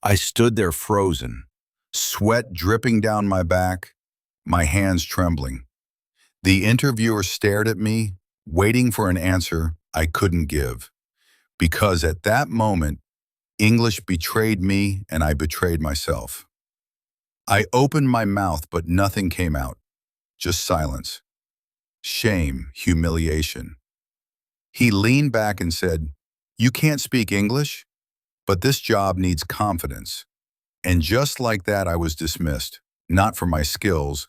I stood there frozen, sweat dripping down my back, my hands trembling. The interviewer stared at me, waiting for an answer I couldn't give, because at that moment, English betrayed me and I betrayed myself. I opened my mouth, but nothing came out, just silence, shame, humiliation. He leaned back and said, "You can't speak English, but this job needs confidence." And just like that, I was dismissed, not for my skills,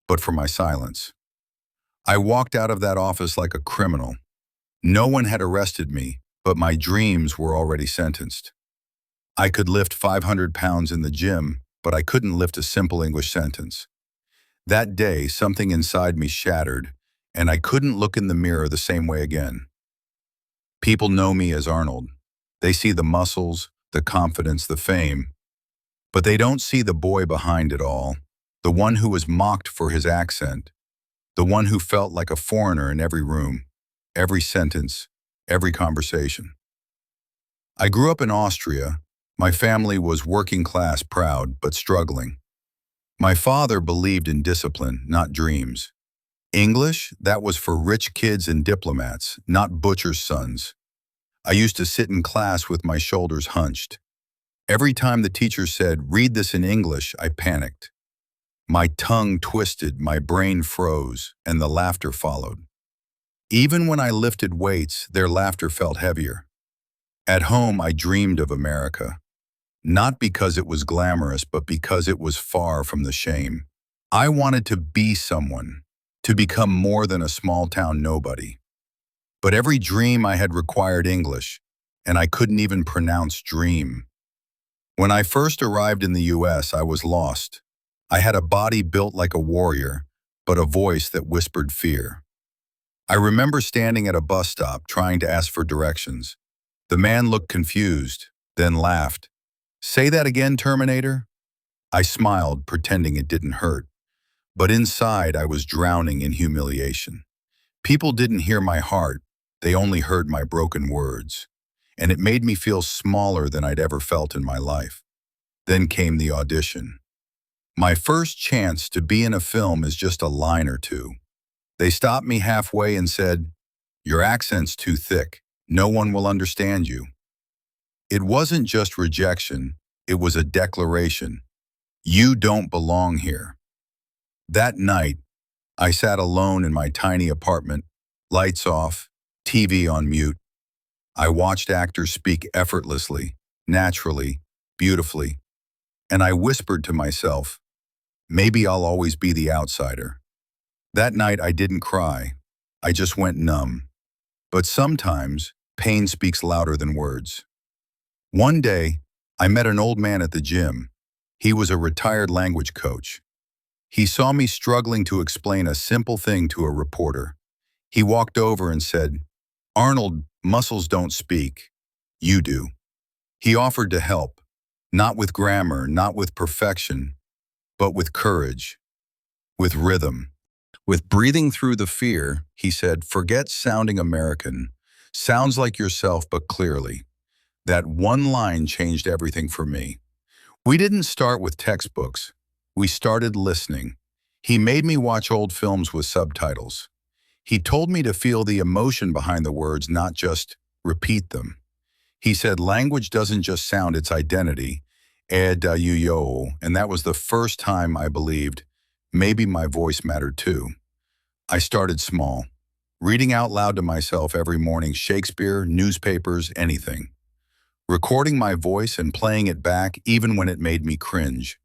but for my silence. I walked out of that office like a criminal. No one had arrested me, but my dreams were already sentenced. I could lift 500 pounds in the gym, but I couldn't lift a simple English sentence. That day, something inside me shattered, and I couldn't look in the mirror the same way again. People know me as Arnold. They see the muscles, the confidence, the fame, but they don't see the boy behind it all, the one who was mocked for his accent, the one who felt like a foreigner in every room, every sentence, every conversation. I grew up in Austria. My family was working class, proud, but struggling. My father believed in discipline, not dreams. English, that was for rich kids and diplomats, not butchers' sons. I used to sit in class with my shoulders hunched. Every time the teacher said, "Read this in English," I panicked. My tongue twisted, my brain froze, and the laughter followed. Even when I lifted weights, their laughter felt heavier. At home, I dreamed of America. Not because it was glamorous, but because it was far from the shame. I wanted to be someone, to become more than a small-town nobody. But every dream I had required English, and I couldn't even pronounce dream. When I first arrived in the US, I was lost. I had a body built like a warrior, but a voice that whispered fear. I remember standing at a bus stop trying to ask for directions. The man looked confused, then laughed. "Say that again, Terminator?" I smiled, pretending it didn't hurt. But inside, I was drowning in humiliation. People didn't hear my heart. They only heard my broken words. And it made me feel smaller than I'd ever felt in my life. Then came the audition. My first chance to be in a film is just a line or two. They stopped me halfway and said, "Your accent's too thick. No one will understand you." It wasn't just rejection, it was a declaration. You don't belong here. That night, I sat alone in my tiny apartment, lights off, TV on mute. I watched actors speak effortlessly, naturally, beautifully, and I whispered to myself, maybe I'll always be the outsider. That night I didn't cry, I just went numb. But sometimes, pain speaks louder than words. One day, I met an old man at the gym. He was a retired language coach. He saw me struggling to explain a simple thing to a reporter. He walked over and said, "Arnold, muscles don't speak. You do." He offered to help, not with grammar, not with perfection, but with courage, with rhythm. With breathing through the fear, he said, "Forget sounding American. Sounds like yourself, but clearly." That one line changed everything for me. We didn't start with textbooks. We started listening. He made me watch old films with subtitles. He told me to feel the emotion behind the words, not just repeat them. He said language doesn't just sound, it's identity. And that was the first time I believed maybe my voice mattered too. I started small, reading out loud to myself every morning, Shakespeare, newspapers, anything. Recording my voice and playing it back even when it made me cringe.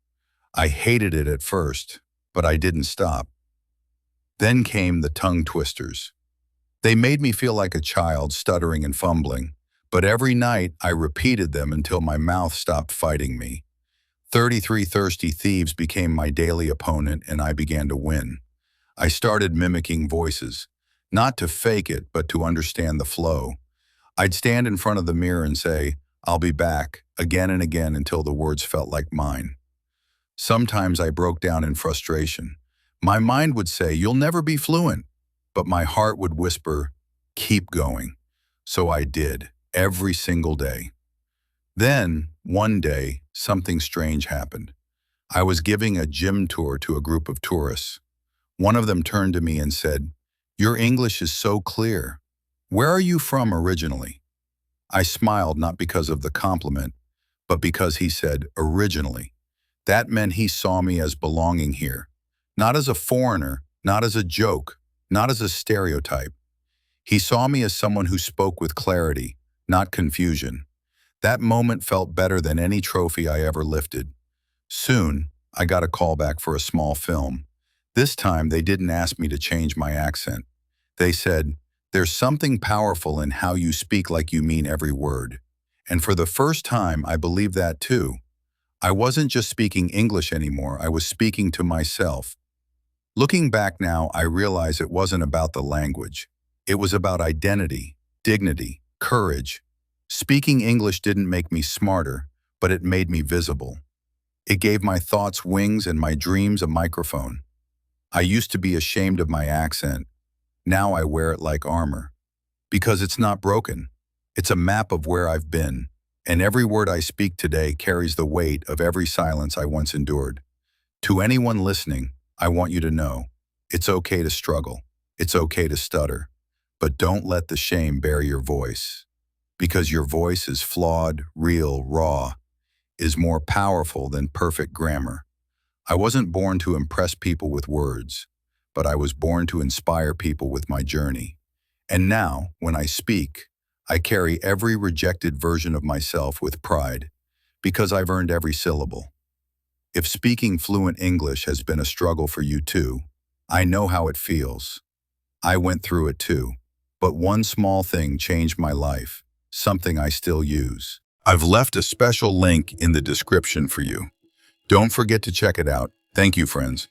I hated it at first, but I didn't stop. Then came the tongue twisters. They made me feel like a child, stuttering and fumbling, but every night I repeated them until my mouth stopped fighting me. 33 thirsty thieves became my daily opponent and I began to win. I started mimicking voices, not to fake it, but to understand the flow. I'd stand in front of the mirror and say, "I'll be back," again and again until the words felt like mine. Sometimes I broke down in frustration. My mind would say, "You'll never be fluent," but my heart would whisper, "Keep going." So I did, every single day. Then, one day, something strange happened. I was giving a gym tour to a group of tourists. One of them turned to me and said, "Your English is so clear. Where are you from originally?" I smiled not because of the compliment, but because he said originally. That meant he saw me as belonging here, not as a foreigner, not as a joke, not as a stereotype. He saw me as someone who spoke with clarity, not confusion. That moment felt better than any trophy I ever lifted. Soon, I got a call back for a small film. This time, they didn't ask me to change my accent. They said, "There's something powerful in how you speak like you mean every word." And for the first time, I believed that too. I wasn't just speaking English anymore, I was speaking to myself. Looking back now, I realize it wasn't about the language. It was about identity, dignity, courage. Speaking English didn't make me smarter, but it made me visible. It gave my thoughts wings and my dreams a microphone. I used to be ashamed of my accent. Now I wear it like armor. Because it's not broken. It's a map of where I've been. And every word I speak today carries the weight of every silence I once endured. To anyone listening, I want you to know, it's okay to struggle. It's okay to stutter. But don't let the shame bury your voice. Because your voice is flawed, real, raw, is more powerful than perfect grammar. I wasn't born to impress people with words, but I was born to inspire people with my journey. And now, when I speak, I carry every rejected version of myself with pride, because I've earned every syllable. If speaking fluent English has been a struggle for you too, I know how it feels. I went through it too. But one small thing changed my life, something I still use. I've left a special link in the description for you. Don't forget to check it out. Thank you, friends.